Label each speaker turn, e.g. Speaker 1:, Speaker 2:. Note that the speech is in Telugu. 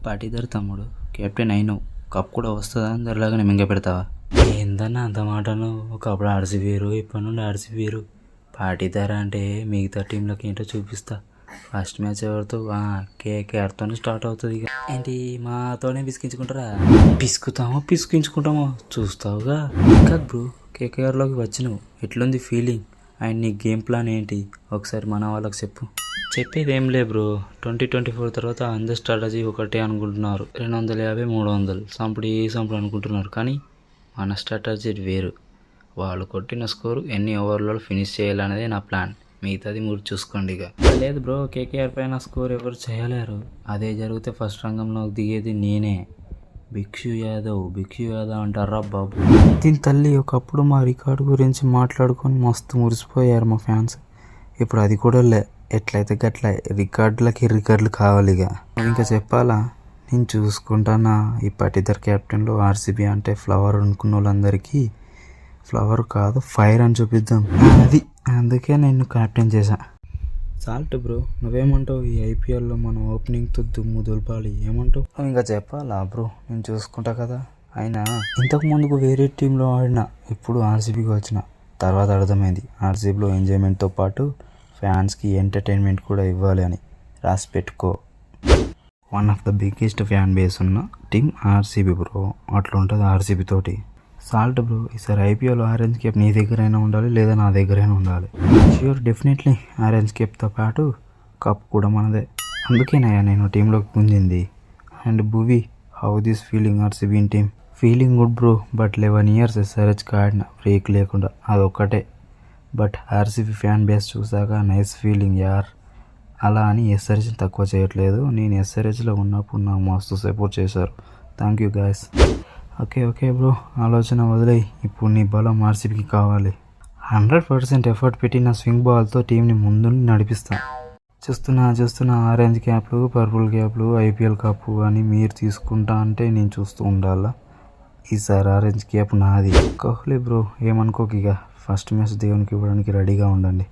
Speaker 1: పాటీదారు తమ్ముడు, కెప్టెన్ అయినావు, కప్ కూడా వస్తుందా అందరిలాగానే మింగ పెడతావా? ఏందన్నా అంత మాటను? ఒకప్పుడు ఆర్సీబీ వేరు, ఇప్పటి నుండి ఆర్సీబీ వేరు. పాటీదారా అంటే మిగతా టీంలకు ఏంటో చూపిస్తా. ఫస్ట్ మ్యాచ్ ఎవరితో? కేకేఆర్తోనే స్టార్ట్ అవుతుంది. ఇక ఏంటి మాతోనే పిసికించుకుంటారా? పిసికించుకుంటామో చూస్తావుగా. కాదు బ్రో, కేకేఆర్లోకి వచ్చినావు, ఎట్లుంది ఫీలింగ్? అండ్ నీ గేమ్ ప్లాన్ ఏంటి? ఒకసారి మన వాళ్ళకి చెప్పు. చెప్పేది ఏం లే బ్రో, 2024 తర్వాత అందరి స్ట్రాటజీ ఒకటే అనుకుంటున్నారు. 250, 300 సంపుడు అనుకుంటున్నారు. కానీ మన స్ట్రాటజీ వేరు. వాళ్ళు కొట్టిన స్కోరు ఎన్ని ఓవర్లలో ఫినిష్ చేయాలనేదే నా ప్లాన్. మిగతాది మీరు చూసుకోండి. ఇక లేదు బ్రో, కేకేఆర్ పైన స్కోర్ ఎవరు చేయలేరు. అదే జరిగితే ఫస్ట్ రంగంలో దిగేది నేనే. భిక్షు యాదవ్ అంటారా బాబు? దీని తల్లి, ఒకప్పుడు మా రికార్డు గురించి మాట్లాడుకొని మస్తు మురిసిపోయారు మా ఫ్యాన్స్. ఇప్పుడు అది కూడా లే. ఎట్లయితే గట్ల రికార్డులు కావాలి. ఇక ఇంకా చెప్పాలా? నేను చూసుకుంటానా. ఈ పాటీదార్ క్యాప్టెన్లో ఆర్సీబీ అంటే ఫ్లవర్ అనుకున్న వాళ్ళందరికీ ఫ్లవర్ కాదు ఫైర్ అని చూపిద్దాం. అందుకే నేను క్యాప్టెన్ చేశా. సాల్ట్ బ్రో, నువ్వేమంటావు? ఈ ఐపీఎల్లో మన ఓపెనింగ్తో దుమ్ము దులపాలి, ఏమంటావు? ఇంకా చెప్పాలా బ్రో, నేను చూసుకుంటా కదా. అయినా ఇంతకు ముందుకు వేరే టీంలో ఆడినా, ఇప్పుడు ఆర్సీబీకి వచ్చిన తర్వాత అర్థమైంది ఆర్సీబీలో ఎంజాయ్మెంట్తో పాటు ఫ్యాన్స్కి ఎంటర్టైన్మెంట్ కూడా ఇవ్వాలి అని. రాసి పెట్టుకో. One of the biggest fan base ఉన్న టీం ఆర్సీబీ బ్రో. అట్లా ఉంటుంది ఆర్సీబీ తోటి. సాల్ట్ బ్రో, ఈసారి ఐపీఎల్ ఆరెంజ్ కేప్ నీ దగ్గరైనా ఉండాలి, లేదా నా దగ్గరైనా ఉండాలి. ష్యూర్, డెఫినెట్లీ ఆరెంజ్ కేప్తో పాటు కప్ కూడా మనదే. అందుకేనయ్యా నేను టీంలోకి గుంజింది. And Bhuvi, how this feeling RCB in team? Feeling good bro, but 11 years ఎస్ఆర్హెచ్కి ఆడిన బ్రేక్ లేకుండా, అదొక్కటే. బట్ ఆర్సీబీ ఫ్యాన్ బేస్ చూసాక నైస్ ఫీలింగ్ యార్. అలా అని ఎస్ఆర్హెచ్ని తక్కువ చేయట్లేదు. నేను ఎస్ఆర్హెచ్లో ఉన్నప్పుడు నాకు మస్తు సపోర్ట్ చేశారు. Thank you guys. Okay bro, ఆలోచన వదిలేయి. ఇప్పుడు నీ బలం ఆర్సీబీకి కావాలి. 100% ఎఫర్ట్ పెట్టి నా స్వింగ్ బాల్తో టీంని ముందు నడిపిస్తా. చూస్తున్నా ఆరెంజ్ క్యాప్లు, పర్పుల్ క్యాప్లు, ఐపీఎల్ కప్పు అని మీరు తీసుకుంటా అంటే నేను చూస్తూ ఉండాలా? ఈసారి ఆరెంజ్ క్యాప్ నాది. కోహ్లీ బ్రో, ఏమనుకోక. ఇక ఫస్ట్ మ్యాచ్ దేవునికి ఇవ్వడానికి రెడీగా ఉండండి.